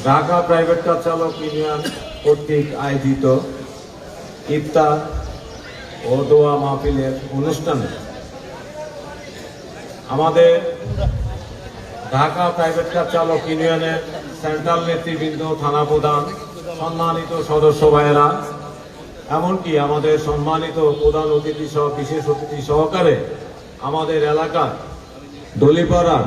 Dhaka private car চালক union কর্তৃক আয়োজিত ইফতার ও দোয়া মাহফিলের অনুষ্ঠানে আমাদের ঢাকা প্রাইভেট কার চালক ইউনিয়নের সেন্ট্রাল নেতৃবৃন্দ, থানা প্রধান, সম্মানিত সদস্য ভাইয়েরা, এমনকি আমাদের সম্মানিত প্রধান অতিথি সহ বিশেষ অতিথি সহকারে আমাদের এলাকার দলিপাড়ার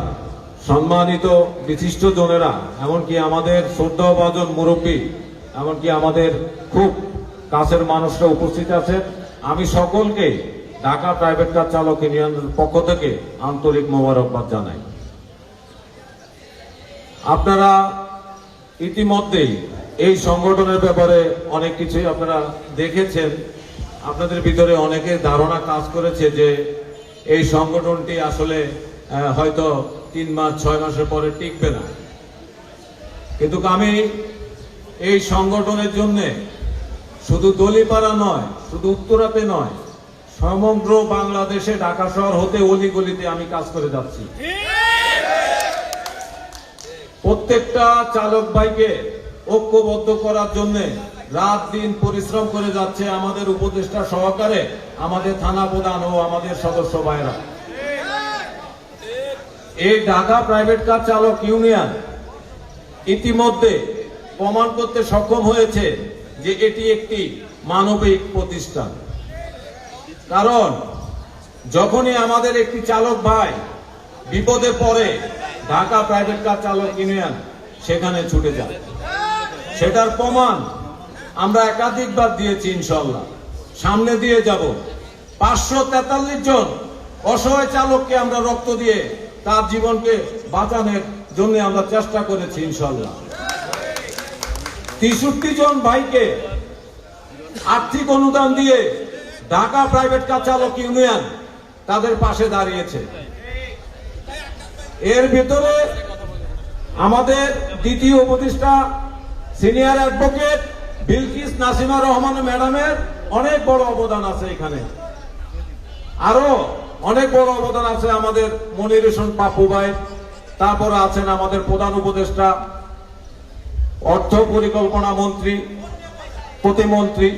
সম্মানিত বিশিষ্ট জনেরা, এমনকি আমাদের শ্রদ্ধাভাজন মুরব্বী, এমনকি আমাদের খুব কাছের মানুষরা উপস্থিত আছেন। আমি সকলকে ঢাকা প্রাইভেট কার চালক ইউনিয়নের পক্ষ থেকে আন্তরিক মোবারকবাদ জানাই। আপনারা ইতিমধ্যেই এই সংগঠনের ব্যাপারে অনেক কিছুই আপনারা দেখেছেন। আপনাদের ভিতরে অনেকের ধারণা কাজ করেছে যে এই সংগঠনটি আসলে হয়তো 3 মাস 6 মাসের পরে টিকবে না, কিন্তু আমি এই সংগঠনের জন্য শুধু দলিপাড়া নয়, শুধু উত্তরাতে নয়, সমগ্র বাংলাদেশে ঢাকা শহর হতে অলিগলিতে আমি কাজ করে যাচ্ছি। প্রত্যেকটা চালক ভাইকে ঐক্যবদ্ধ করার জন্য রাত দিন পরিশ্রম করে যাচ্ছে আমাদের উপদেষ্টা সহকারে আমাদের থানা প্রধান ও আমাদের সদস্য ভাইরা। এই ঢাকা প্রাইভেট কার চালক ইউনিয়ন ইতিমধ্যে প্রমাণ করতে সক্ষম হয়েছে যে এটি একটি মানবিক প্রতিষ্ঠান। কারণ যখনই আমাদের একটি চালক ভাই বিপদে পড়ে, ঢাকা প্রাইভেট কার চালক ইউনিয়ন সেখানে ছুটে যায়। সেটার প্রমাণ আমরা একাধিকবার দিয়েছি, ইনশাল্লাহ সামনে দিয়ে যাব। 543 জন অসহায় চালককে আমরা রক্ত দিয়ে তার জীবনকে বাঁচানোর জন্য আমরা চেষ্টা করেছি, ইনশাল্লাহ 63 জন ভাইকে আর্থিক অনুদান দিয়ে ঢাকা প্রাইভেট কার চালক ইউনিয়ন তাদের পাশে দাঁড়িয়েছে। এর ভিতরে আমাদের দ্বিতীয় উপদেষ্টা সিনিয়র অ্যাডভোকেট বিলকিস নাসিমা রহমান ম্যাডামের অনেক বড় অবদান আছে। এখানে আরো অনেক বড় অবদান আছে আমাদের মনির হোসেন পাপু ভাই, তারপরে আছেন আমাদের প্রধান উপদেষ্টা, অর্থ পরিকল্পনা মন্ত্রী, প্রতিমন্ত্রী,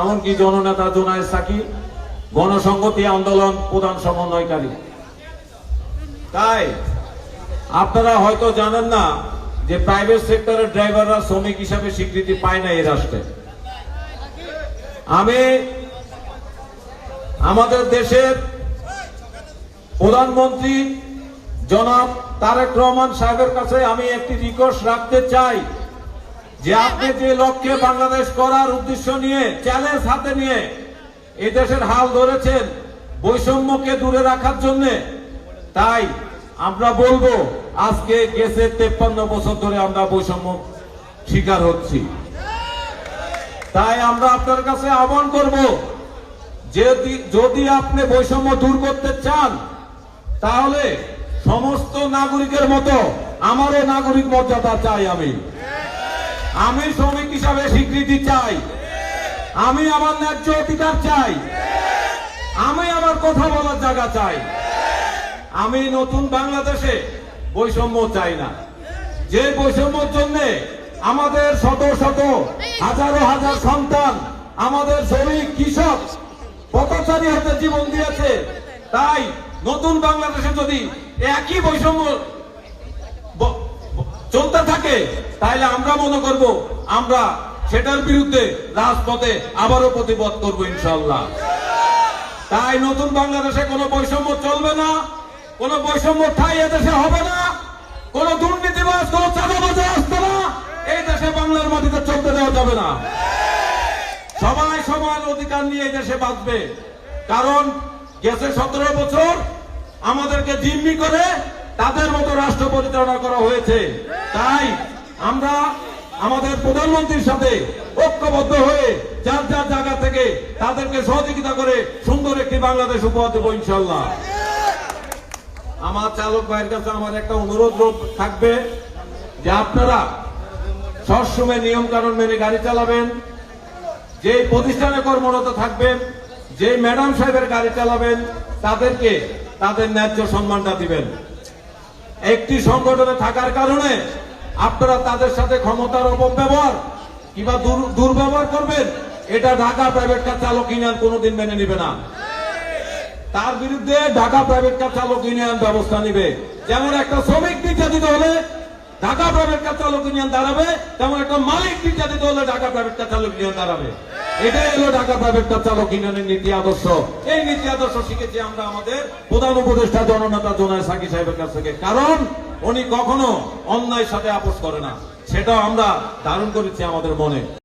এমনকি জননেতা জোনায়েদ সাকি, গণসংহতি আন্দোলন প্রধান সমন্বয়কারী। তাই আপনারা হয়তো জানেন না যে প্রাইভেট সেক্টরের ড্রাইভাররা শ্রমিক হিসাবে স্বীকৃতি পায় না এই রাষ্ট্রে। আমি আমাদের দেশের প্রধানমন্ত্রী জনাব তারেক রহমান সাহেবের কাছে আমি একটি রিকোয়েস্ট রাখতে চাই যে আপনি যে লক্ষ্যে বাংলাদেশ করার উদ্দেশ্য নিয়ে, চ্যালেঞ্জ হাতে নিয়ে এই দেশের হাল ধরেছেন বৈষম্যকে দূরে রাখার জন্য, তাই আমরা বলবো আজকে গেছে 53 বছর ধরে আমরা বৈষম্য শিকার হচ্ছি। তাই আমরা আপনার কাছে আহ্বান করব, যদি আপনি বৈষম্য দূর করতে চান তাহলে সমস্ত নাগরিকের মতো আমারও নাগরিক মর্যাদা চাই। আমি শ্রমিক হিসাবে স্বীকৃতি চাই, আমি আমার ন্যায্য অধিকার চাই, আমি আমার কথা বলার জায়গা চাই। আমি নতুন বাংলাদেশে বৈষম্য চাই না, যে বৈষম্যের জন্য আমাদের শত শত হাজারো হাজার সন্তান, আমাদের শ্রমিক, কৃষক পথচারী হাতে জীবন দিয়েছে। তাই নতুন বাংলাদেশে যদি একই বৈষম্য চলতে থাকে তাহলে আমরা মনে করব আমরা সেটার বিরুদ্ধে রাজপথে আবারও প্রতিবাদ করব, ইনশাআল্লাহ। তাই নতুন বাংলাদেশে কোনো বৈষম্য চলবে না, কোনো বৈষম্য ঠাই এদেশে হবে না, কোন দুর্নীতিবাজ, কোন চাঁদাবাজ আসবে না, এই দেশে বাংলার মাটিতে চলতে দেওয়া যাবে না। সবাই সমান অধিকার নিয়ে এই দেশে বাঁচবে। কারণ গেছে 17 বছর আমাদেরকে জিম্মি করে তাদের মতো রাষ্ট্র পরিচালনা করা হয়েছে। তাই আমরা আমাদের প্রধানমন্ত্রীর সাথে ঐক্যবদ্ধ হয়ে যার যার জায়গা থেকে তাদেরকে সহযোগিতা করে সুন্দর একটি বাংলাদেশ উপহার দেব, ইনশাআল্লাহ। আমার চালক ভাইয়ের কাছে আমার একটা অনুরোধ থাকবে যে আপনারা সবসময় নিয়ম কানুন মেনে গাড়ি চালাবেন, যে প্রতিষ্ঠানে কর্মরত থাকবেন, যে ম্যাডাম সাহেবের গাড়ি চালাবেন তাদেরকে তাদের ন্যায্য সম্মানটা দিবেন। একটি সংগঠনে থাকার কারণে আপনারা তাদের সাথে ক্ষমতার অপব্যবহার কিংবা দুর্ব্যবহার করবেন, এটা ঢাকা প্রাইভেট কার চালক ইউনিয়ন কোনোদিন মেনে নিবে না। তার বিরুদ্ধে ঢাকা প্রাইভেট কার চালক ইউনিয়ন ব্যবস্থা নিবে। যেমন একটা শ্রমিক নির্যাতিত হলে ঢাকা প্রাইভেট কার চালক ইউনিয়ন দাঁড়াবে, তেমন একটা মালিক নির্যাতিত হলে ঢাকা প্রাইভেট কার চালক ইউনিয়ন দাঁড়াবে। এটাই হলো ঢাকা প্রাইভেট কার চালক ইউনিয়নের নীতি আদর্শ। এই নীতি আদর্শ শিখেছি আমরা আমাদের প্রধান উপদেষ্টা জননেতা জোনায়েদ সাকি সাহেবের কাছ থেকে, কারণ উনি কখনো অন্যায়ের সাথে আপোষ করে না, সেটাও আমরা ধারণ করেছি আমাদের মনে।